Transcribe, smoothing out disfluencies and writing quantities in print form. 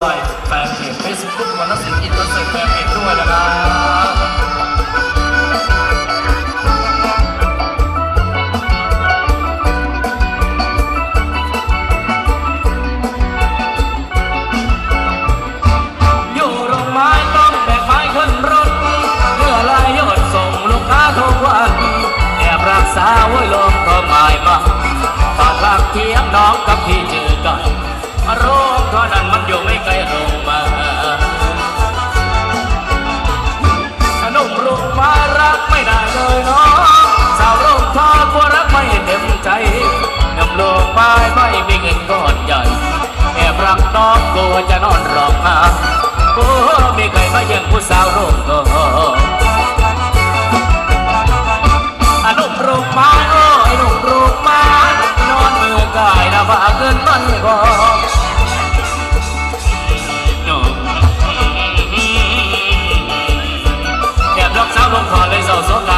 แฟนเพจเฟซบุ๊กวรรณศิลป์อินเตอร์เซ็ตแฟนเพจด้วยนะครับอยู่โรงไม้ต้องแบกไม้ขึ้นรถเพื่อลายยอดส่งลูกค้าทุกวันแอบรักษาไว้ลงก็ไม่มาตอนพักเที่ยงน้องกับพี่เจอกันโรคเท่านั้นมันอยู่ไม่ไกลโรงมาหนุ่มรูปมารักไม่ได้เลยเนาะสาวโรงทอดกลัวรักไม่เต็มใจหนุ่มโรงไม้ไม่มีเงินก้อนใหญ่แอบรักน้องกลัวจะนอนร้องไห้กลัวมีใครมาแย่งผู้สาวโรงก็หนุ่มรูปมาโอ้ยหนุ่มรูปมานอนมือกายนะว่าเงินมันพอแอบรักสาวลงคอเลยเศร้าโศก